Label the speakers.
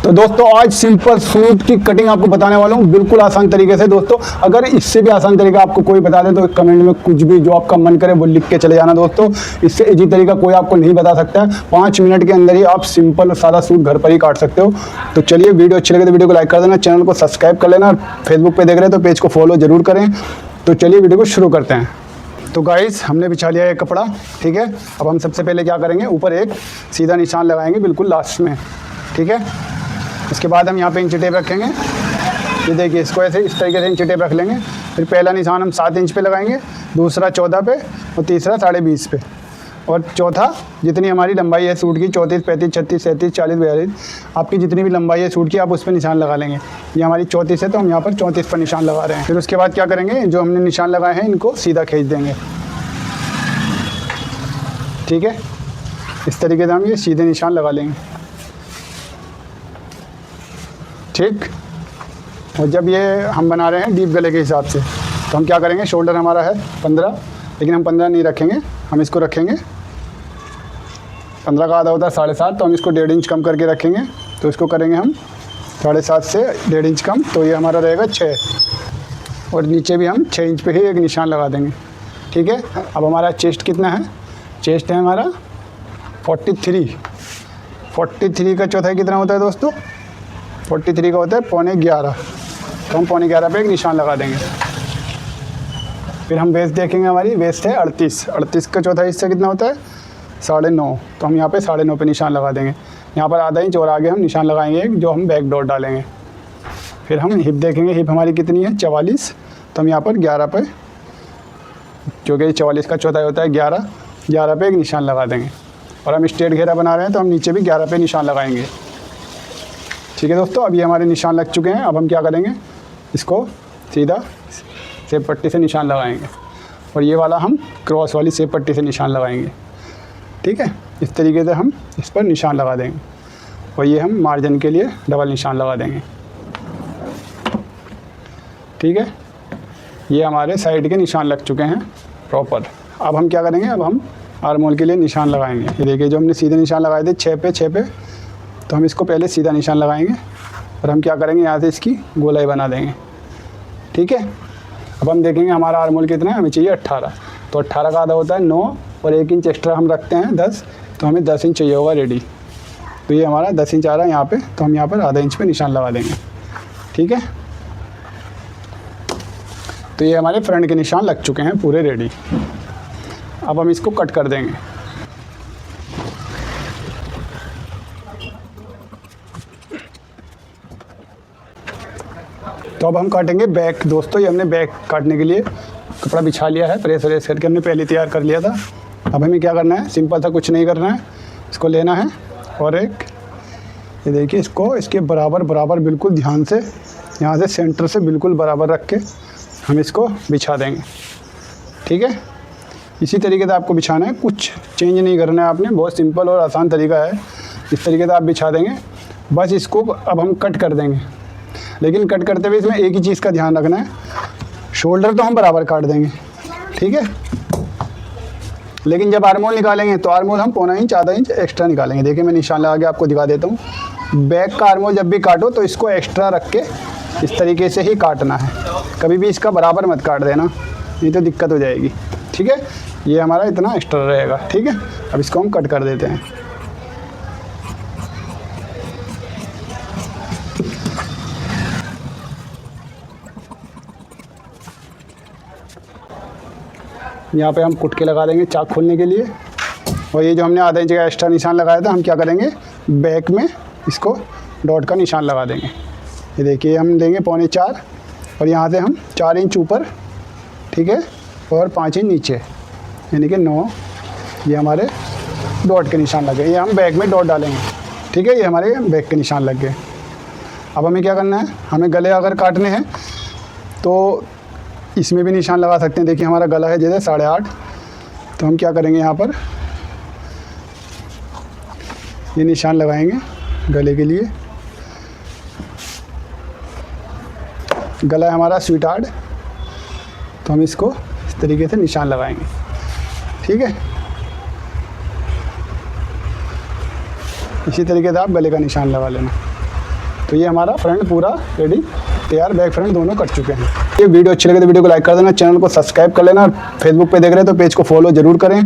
Speaker 1: तो दोस्तों आज सिंपल सूट की कटिंग आपको बताने वाला हूँ, बिल्कुल आसान तरीके से। दोस्तों अगर इससे भी आसान तरीका आपको कोई बता दे तो कमेंट में कुछ भी जो आपका मन करे वो लिख के चले जाना। दोस्तों इससे इजी तरीका कोई आपको नहीं बता सकता है। 5 मिनट के अंदर ही आप सिंपल और सादा सूट घर पर ही काट सकते हो। तो चलिए, वीडियो अच्छी लगे तो वीडियो को लाइक कर देना, चैनल को सब्सक्राइब कर लेना, और फेसबुक पर देख रहे हैं तो पेज को फॉलो जरूर करें। तो चलिए वीडियो को शुरू करते हैं। तो गाइस हमने बिछा लिया है कपड़ा, ठीक है। अब हम सबसे पहले क्या करेंगे, ऊपर एक सीधा निशान लगाएंगे बिल्कुल लास्ट में, ठीक है। इसके बाद हम यहाँ पे इंची टेप रखेंगे। ये देखिए, इसको ऐसे इस तरीके से इंची टेप रख लेंगे। फिर पहला निशान हम 7 इंच पे लगाएंगे, दूसरा 14 पे, और तीसरा 20.5 पे, और चौथा जितनी हमारी लंबाई है सूट की 34, 35, 36, 37, 40, 42, आपकी जितनी भी लंबाई है सूट की आप उस पर निशान लगा लेंगे। ये हमारी 34 है तो हम यहाँ पर 34 पर निशान लगा रहे हैं। फिर उसके बाद क्या करेंगे, जो हमने निशान लगाए हैं इनको सीधा खींच देंगे, ठीक है। इस तरीके से हम ये सीधे निशान लगा लेंगे, ठीक। और जब ये हम बना रहे हैं डीप गले के हिसाब से, तो हम क्या करेंगे, शोल्डर हमारा है 15, लेकिन हम 15 नहीं रखेंगे, हम इसको रखेंगे 15 का आधा होता है 7.5, तो हम इसको 1.5 इंच कम करके रखेंगे। तो इसको करेंगे हम 7.5 से 1.5 इंच कम, तो ये हमारा रहेगा 6, और नीचे भी हम 6 इंच पे ही एक निशान लगा देंगे, ठीक है। अब हमारा चेस्ट कितना है, चेस्ट है हमारा 43 का चौथाई कितना होता है दोस्तों, 43 का होता है 11.25, तो हम 11.25 पे एक निशान लगा देंगे। फिर हम वेस्ट देखेंगे, हमारी वेस्ट है 38 का चौथाई हिस्सा कितना होता है 9.5, तो हम यहाँ पे 9.5 पे निशान लगा देंगे। यहाँ पर आधा इंच और आगे हम निशान लगाएंगे एक, जो हम बैक डॉट डालेंगे। फिर हम हिप देखेंगे, हिप हमारी कितनी है 44, तो हम यहाँ पर 11 पे, क्योंकि 44 का चौथाई होता है 11 पे एक निशान लगा देंगे। और हम स्ट्रेट घेरा बना रहे हैं तो हम नीचे भी 11 पे निशान लगाएंगे, ठीक है दोस्तों। अब ये हमारे निशान लग चुके हैं। अब हम क्या करेंगे, इसको सीधा सेब पट्टी से निशान लगाएंगे, और ये वाला हम क्रॉस वाली सेब पट्टी से निशान लगाएंगे, ठीक है। इस तरीके से हम इस पर निशान लगा देंगे, और ये हम मार्जिन के लिए डबल निशान लगा देंगे, ठीक है। ये हमारे साइड के निशान लग चुके हैं प्रॉपर। अब हम क्या करेंगे, अब हम आर्म होल के लिए निशान लगाएंगे। ये देखिए, जो हमने सीधे निशान लगाए थे 6 पे, तो हम इसको पहले सीधा निशान लगाएंगे, और हम क्या करेंगे, यहाँ से इसकी गोलाई बना देंगे, ठीक है। अब हम देखेंगे हमारा आर्म होल कितना है, हमें चाहिए 18, तो 18 का आधा होता है 9, और 1 इंच एक्स्ट्रा हम रखते हैं 10, तो हमें 10 इंच चाहिए होगा रेडी। तो ये हमारा 10 इंच आ रहा है यहाँ पे, तो हम यहाँ पर आधा इंच पे निशान लगा देंगे, ठीक है। तो ये हमारे फ्रंट के निशान लग चुके हैं पूरे रेडी। अब हम इसको कट कर देंगे। तो अब हम काटेंगे बैक। दोस्तों ये हमने बैक काटने के लिए कपड़ा बिछा लिया है, प्रेस व्रेस करके हमने पहले तैयार कर लिया था। अब हमें क्या करना है, सिंपल सा कुछ नहीं करना है, इसको लेना है और एक ये देखिए, इसको इसके बराबर बिल्कुल ध्यान से यहाँ से सेंटर से बिल्कुल बराबर रख के हम इसको बिछा देंगे, ठीक है। इसी तरीके से आपको बिछाना है, कुछ चेंज नहीं करना है आपने, बहुत सिंपल और आसान तरीका है। इस तरीके से आप बिछा देंगे, बस इसको अब हम कट कर देंगे। लेकिन कट करते हुए इसमें एक ही चीज़ का ध्यान रखना है, शोल्डर तो हम बराबर काट देंगे, ठीक है। लेकिन जब आर्म होल निकालेंगे तो आर्म होल हम 1.25 इंच आधा इंच एक्स्ट्रा निकालेंगे। देखिए मैं निशान लगा के आपको दिखा देता हूँ। बैक का आर्म होल जब भी काटो तो इसको एक्स्ट्रा रख के इस तरीके से ही काटना है, कभी भी इसका बराबर मत काट देना, नहीं तो दिक्कत हो जाएगी, ठीक है। ये हमारा इतना एक्स्ट्रा रहेगा, ठीक है। अब इसको हम कट कर देते हैं। यहाँ पे हम कुटके लगा देंगे चाक खोलने के लिए। और ये जो हमने आधा इंच का एक्स्ट्रा निशान लगाया था, हम क्या करेंगे, बैक में इसको डॉट का निशान लगा देंगे। ये देखिए, हम देंगे 4.25, और यहाँ से हम 4 इंच ऊपर, ठीक है, और 5 इंच नीचे, यानी कि 9। ये हमारे डॉट के निशान लगे, ये हम बैक में डॉट डालेंगे, ठीक है। ये हमारे बैक के निशान लग गए। अब हमें क्या करना है, हमें गले अगर काटने हैं तो इसमें भी निशान लगा सकते हैं। देखिए हमारा गला है जैसे 8.5, तो हम क्या करेंगे, यहाँ पर ये निशान लगाएंगे गले के लिए। गला है हमारा स्वीट हार्ट, तो हम इसको इस तरीके से निशान लगाएंगे, ठीक है। इसी तरीके से आप गले का निशान लगा लेना। तो ये हमारा फ्रंट पूरा रेडी तैयार, बैक फ्रंट दोनों कट चुके हैं। ये वीडियो अच्छी लगे तो वीडियो को लाइक कर देना, चैनल को सब्सक्राइब कर लेना, फेसबुक पे देख रहे हैं तो पेज को फॉलो जरूर करें।